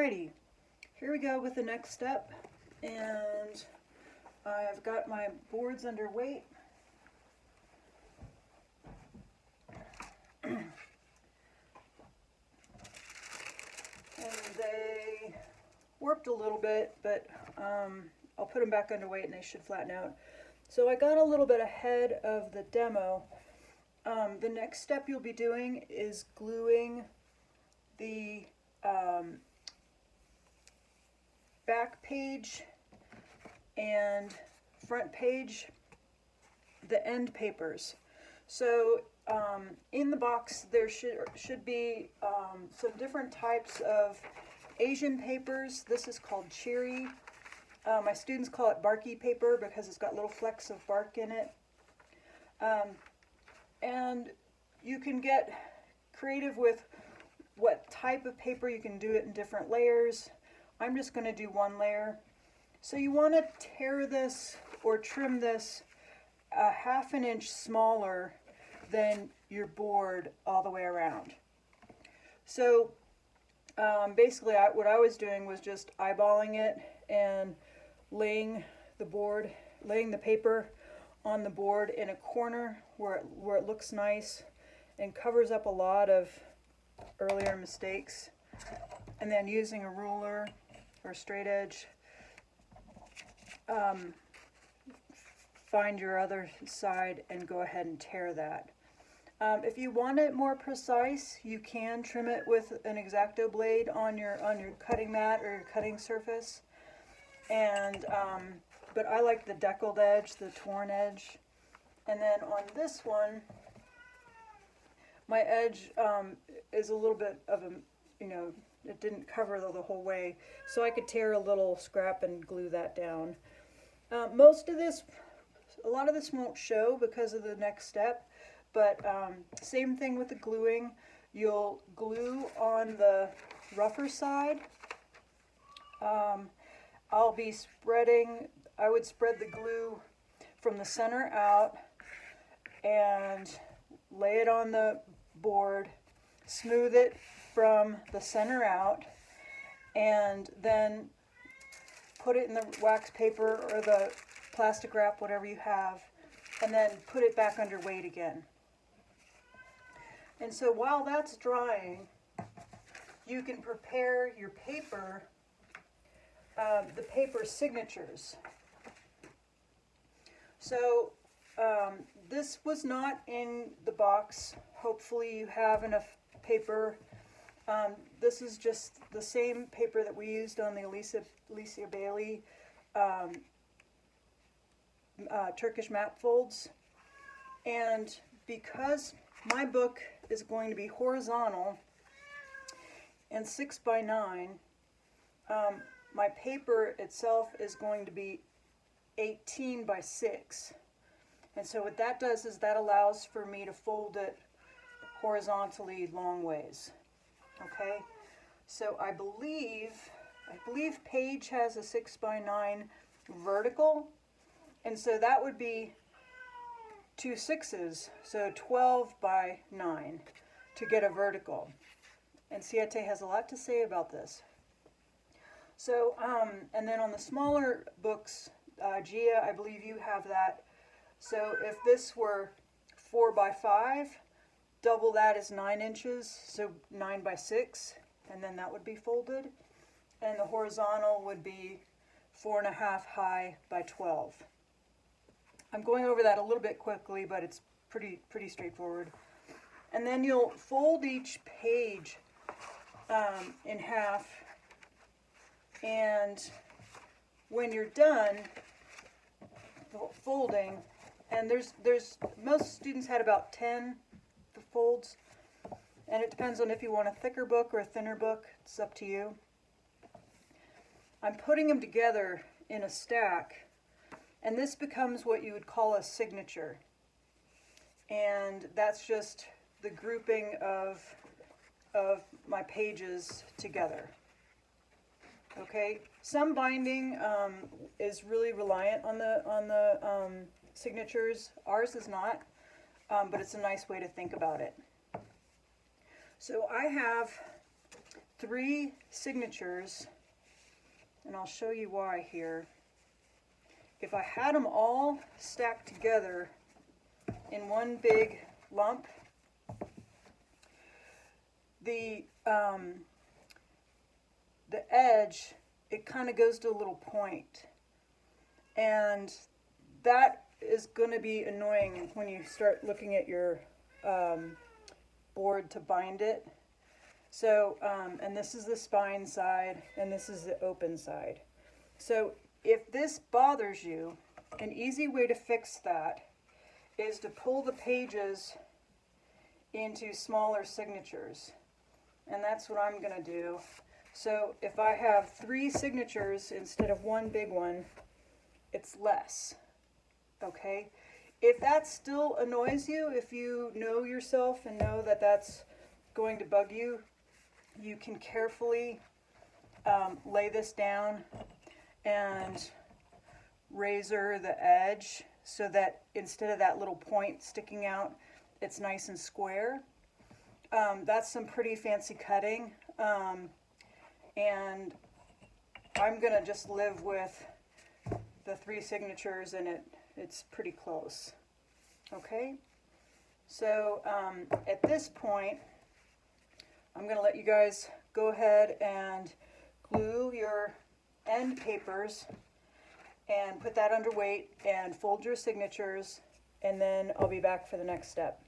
Alrighty, here we go with the next step, and I've got my boards under weight. And they warped a little bit, but I'll put them back under weight and they should flatten out. So I got a little bit ahead of the demo. The next step you'll be doing is gluing the back page and front page, the end papers. So in the box there should be some different types of Asian papers. This is called cherry. My students call it barky paper because it's got little flecks of bark in it. And you can get creative with what type of paper. You can do it in different layers. I'm just going to do one layer. So you want to tear this or trim this a ½ inch smaller than your board all the way around. So basically what I was doing was just eyeballing it and laying the paper on the board in a corner where it looks nice and covers up a lot of earlier mistakes, and then using a ruler or straight edge, find your other side and go ahead and tear that. If you want it more precise, you can trim it with an X-Acto blade on your cutting mat or your cutting surface. And but I like the deckled edge, the torn edge. And then on this one, my edge is a little bit of a, it didn't cover the whole way, so I could tear a little scrap and glue that down. A lot of this won't show because of the next step, but same thing with the gluing. You'll glue on the rougher side. I would spread the glue from the center out and lay it on the board, smooth it from the center out, and then put it in the wax paper or the plastic wrap, whatever you have, and then put it back under weight again. And so while that's drying, you can prepare your paper, the paper signatures. So this was not in the box. Hopefully you have enough paper. This is just the same paper that we used on the Alicia Bailey Turkish map folds. And because my book is going to be horizontal and 6 by 9, my paper itself is going to be 18 by 6. And so what that does is that allows for me to fold it horizontally long ways. Okay, so I believe Paige has a 6 by 9 vertical, and so that would be 2 6s, so 12 by 9 to get a vertical. And Siete has a lot to say about this. So, and then on the smaller books, Gia, I believe you have that. So if this were 4 by 5, double that is 9 inches, so 9 by 6, and then that would be folded. And the horizontal would be 4.5 high by 12. I'm going over that a little bit quickly, but it's pretty straightforward. And then you'll fold each page in half, and when you're done folding, and there's most students had about 10 folds, and it depends on if you want a thicker book or a thinner book. It's up to you. I'm putting them together in a stack, and this becomes what you would call a signature, and that's just the grouping of my pages together. Okay, some binding is really reliant on the signatures. Ours is not, but it's a nice way to think about it. So I have 3 signatures, and I'll show you why here. If I had them all stacked together in one big lump, the edge, it kind of goes to a little point, and that is going to be annoying when you start looking at your board to bind it. So, and this is the spine side, and this is the open side. So if this bothers you, an easy way to fix that is to pull the pages into smaller signatures. And that's what I'm going to do. So if I have 3 signatures instead of one big one, it's less. Okay? If that still annoys you, if you know yourself and know that that's going to bug you, you can carefully lay this down and razor the edge so that instead of that little point sticking out, it's nice and square. That's some pretty fancy cutting, and I'm gonna just live with the 3 signatures, and it's pretty close. Okay, so at this point I'm gonna let you guys go ahead and glue your end papers and put that under weight and fold your signatures, and then I'll be back for the next step.